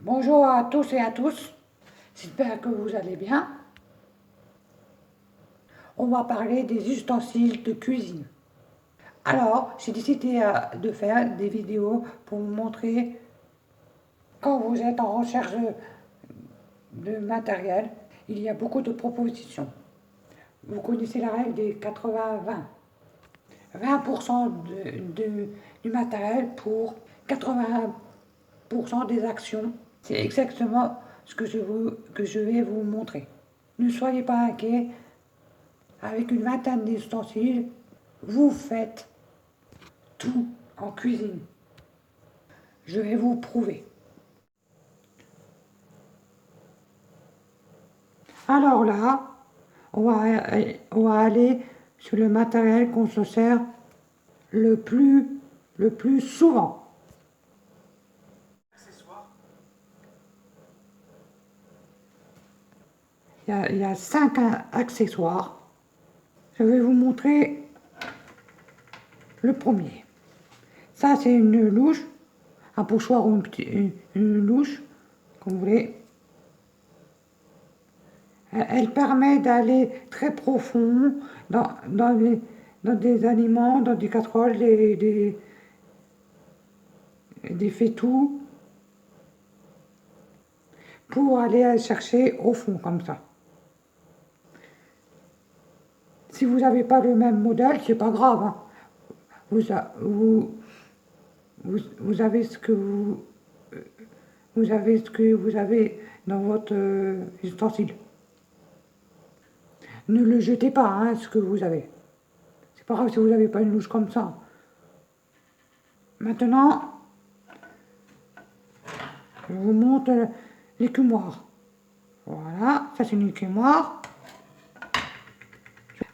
Bonjour à tous et à tous, j'espère que vous allez bien. On va parler des ustensiles de cuisine. Alors, j'ai décidé de faire des vidéos pour vous montrer quand vous êtes en recherche de matériel, il y a beaucoup de propositions. Vous connaissez la règle des 80-20. 20% du matériel pour 80% des actions. C'est exactement ce que je vais vous montrer. Ne soyez pas inquiets, avec une vingtaine d'ustensiles, vous faites tout en cuisine. Je vais vous prouver. Alors là, on va aller sur le matériel qu'on se sert le plus souvent. Il y a 5 accessoires. Je vais vous montrer le premier. Ça, c'est une louche, un pochoir ou une louche, comme vous voulez. Elle permet d'aller très profond dans des aliments, dans des casseroles, des fétous, pour aller chercher au fond comme ça. Si vous n'avez pas le même modèle, c'est pas grave. Hein. Vous avez ce que vous avez ce que vous avez dans votre ustensile. Ne le jetez pas, hein, ce que vous avez. C'est pas grave si vous n'avez pas une louche comme ça. Maintenant, je vous montre l'écumoire. Voilà, ça c'est une écumoire.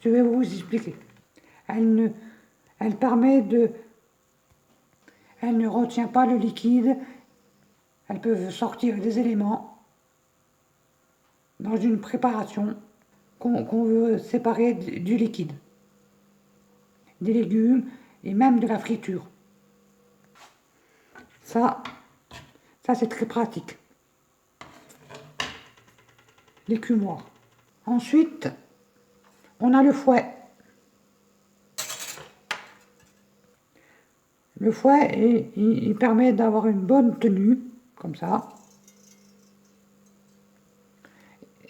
Je vais vous expliquer. Elle permet de... Elle ne retient pas le liquide. Elle peut sortir des éléments dans une préparation qu'on veut séparer du liquide, des légumes et même de la friture. Ça c'est très pratique. L'écumoire. Ensuite, on a le fouet. Le fouet, il permet d'avoir une bonne tenue, comme ça,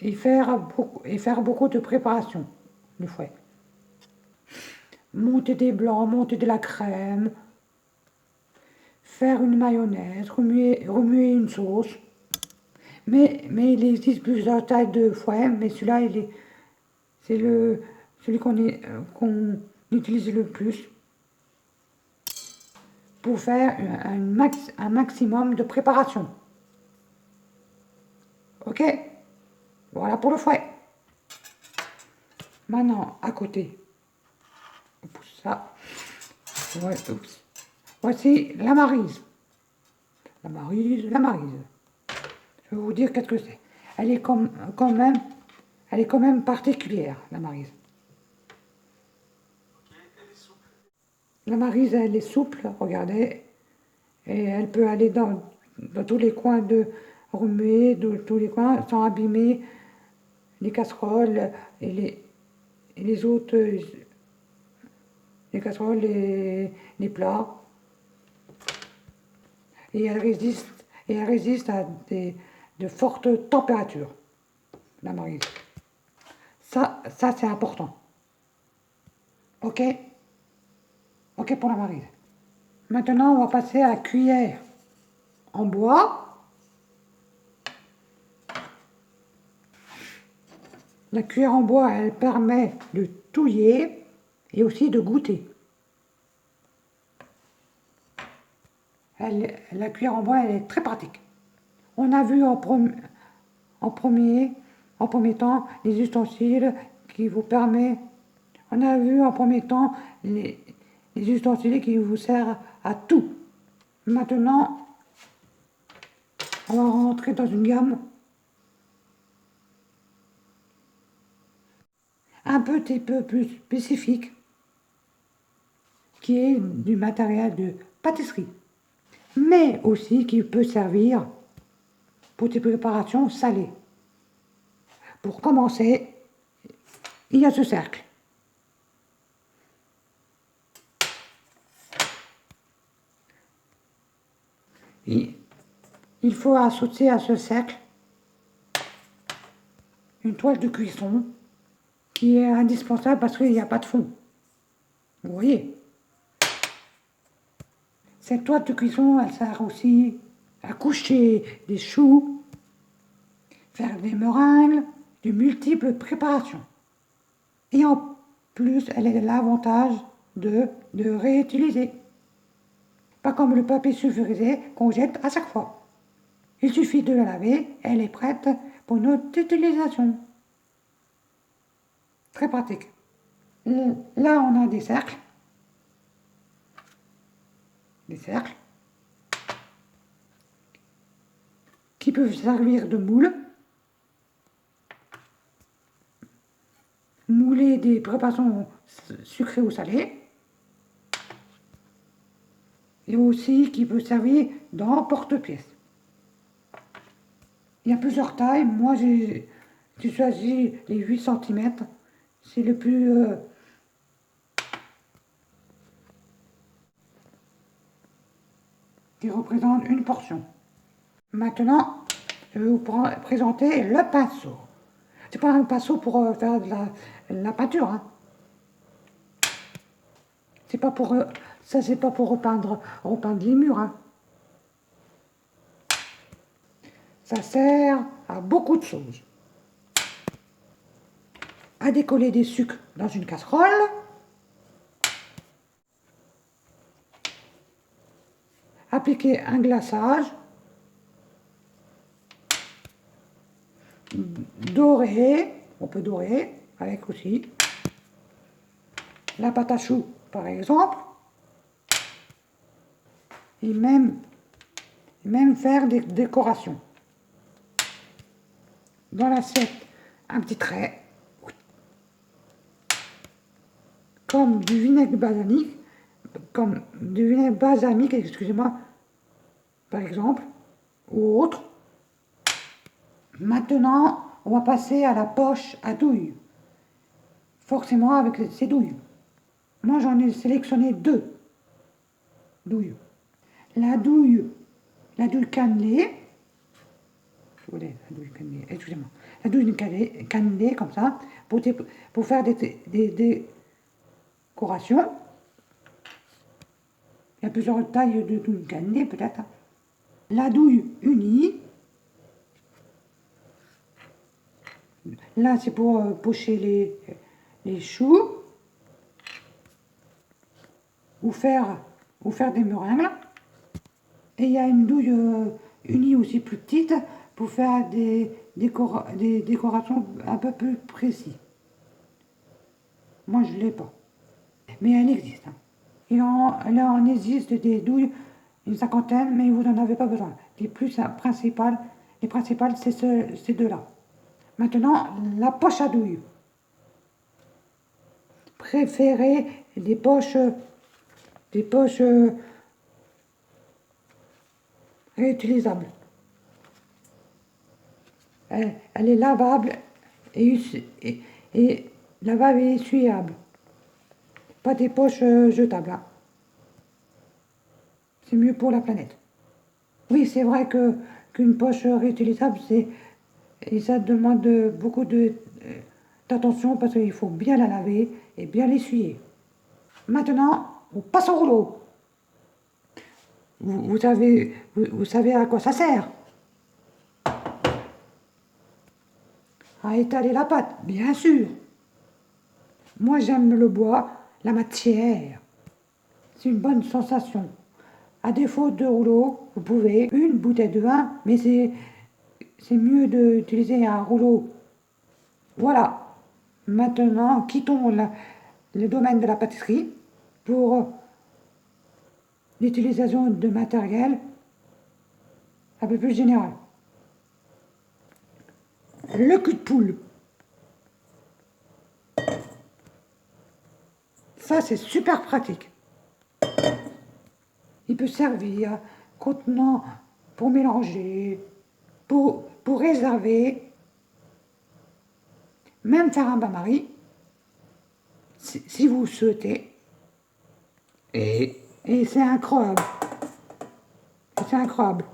et faire beaucoup de préparation, le fouet. Monter des blancs, monter de la crème, faire une mayonnaise, remuer une sauce. Mais il existe plusieurs tailles de fouet, mais celui-là, c'est celui qu'on utilise le plus pour faire un maximum de préparation. Ok? Voilà pour le fouet. Maintenant, à côté, on pousse ça. Ouais, oups. Voici la maryse. La maryse. Je vais vous dire qu'est-ce que c'est. Elle est quand même particulière, la maryse. La maryse, elle est souple, regardez. Et elle peut aller dans tous les coins de remuer, dans tous les coins, sans abîmer les casseroles et les autres, les casseroles, les plats. Et elle résiste à de fortes températures, la maryse. Ça c'est important. Ok? Ok pour la maryse. Maintenant, on va passer à la cuillère en bois. La cuillère en bois, elle permet de touiller et aussi de goûter. La cuillère en bois, elle est très pratique. On a vu en premier temps les ustensiles qui vous permettent. On a vu en premier temps les ustensiles qui vous servent à tout. Maintenant, on va rentrer dans une gamme un petit peu plus spécifique, qui est du matériel de pâtisserie, mais aussi qui peut servir pour tes préparations salées. Pour commencer, il y a ce cercle. Il faut associer à ce cercle une toile de cuisson qui est indispensable parce qu'il n'y a pas de fond. Vous voyez? Cette toile de cuisson, elle sert aussi à coucher des choux, faire des meringues, de multiples préparations. Et en plus, elle a l'avantage de réutiliser. Pas comme le papier sulfurisé qu'on jette à chaque fois. Il suffit de la laver, elle est prête pour notre utilisation. Très pratique. Là, on a des cercles. Des cercles. Qui peuvent servir de moule. Mouler des préparations sucrées ou salées. Et aussi qui peut servir dans porte-pièce. Il y a plusieurs tailles. Moi, j'ai choisi les 8 cm. C'est le plus... qui représente une portion. Maintenant, je vais vous présenter le pinceau. C'est pas un pinceau pour faire de la peinture. Hein. C'est pas pour... ça, c'est pas pour repeindre les murs. Hein. Ça sert à beaucoup de choses. À décoller des sucres dans une casserole. Appliquer un glaçage. Dorer. On peut dorer avec aussi. La pâte à choux, par exemple. Et même faire des décorations. Dans l'assiette, un petit trait. Comme du vinaigre balsamique, excusez-moi, par exemple, ou autre. Maintenant, on va passer à la poche à douille. Forcément avec ces douilles. Moi, j'en ai sélectionné 2 douilles. La douille cannelée. Excusez-moi. La douille cannelée, comme ça, pour faire des décorations. Il y a plusieurs tailles de douille cannelée, peut-être. La douille unie. Là, c'est pour pocher les choux. Ou faire des meringues. Et il y a une douille unie aussi plus petite pour faire des décorations un peu plus précises. Moi, je ne l'ai pas. Mais elle existe. Hein. Il en existe des douilles, une cinquantaine, mais vous n'en avez pas besoin. Les principales, c'est ces 2-là. Maintenant, la poche à douille. Préférez des poches réutilisables. Elle est lavable et lavable et essuyable. Pas des poches jetables. Hein. C'est mieux pour la planète. Oui, c'est vrai qu'une poche réutilisable, et ça demande beaucoup d'attention parce qu'il faut bien la laver et bien l'essuyer. Maintenant, on passe au rouleau. Vous savez à quoi ça sert? À étaler la pâte, bien sûr. Moi, j'aime le bois, la matière. C'est une bonne sensation. À défaut de rouleau, vous pouvez une bouteille de vin, mais c'est mieux d'utiliser un rouleau. Voilà. Maintenant, quittons le domaine de la pâtisserie pour l'utilisation de matériel un peu plus général. Le cul de poule. Ça, c'est super pratique. Il peut servir contenant pour mélanger pour réserver, même faire un bain-marie, si vous le souhaitez. Et c'est incroyable. C'est incroyable.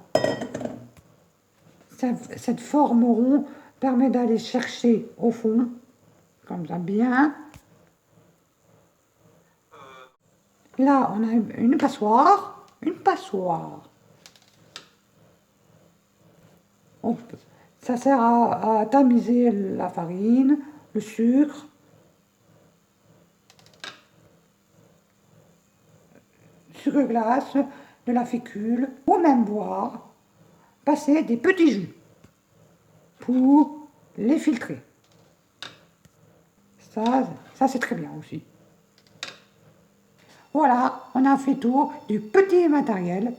Cette forme ronde permet d'aller chercher au fond, comme ça, bien. Là, on a une passoire. Une passoire. Ça sert à tamiser la farine, le sucre. Sucre glace, de la fécule, ou même boire, passer des petits jus pour les filtrer. Ça c'est très bien aussi. Voilà, on a fait tour du petit matériel.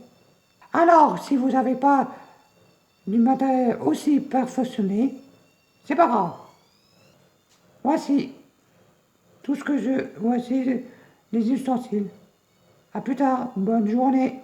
Alors, si vous n'avez pas du matériel aussi perfectionné, c'est pas grave. Voici tout ce que je... Voici les ustensiles. À plus tard, bonne journée.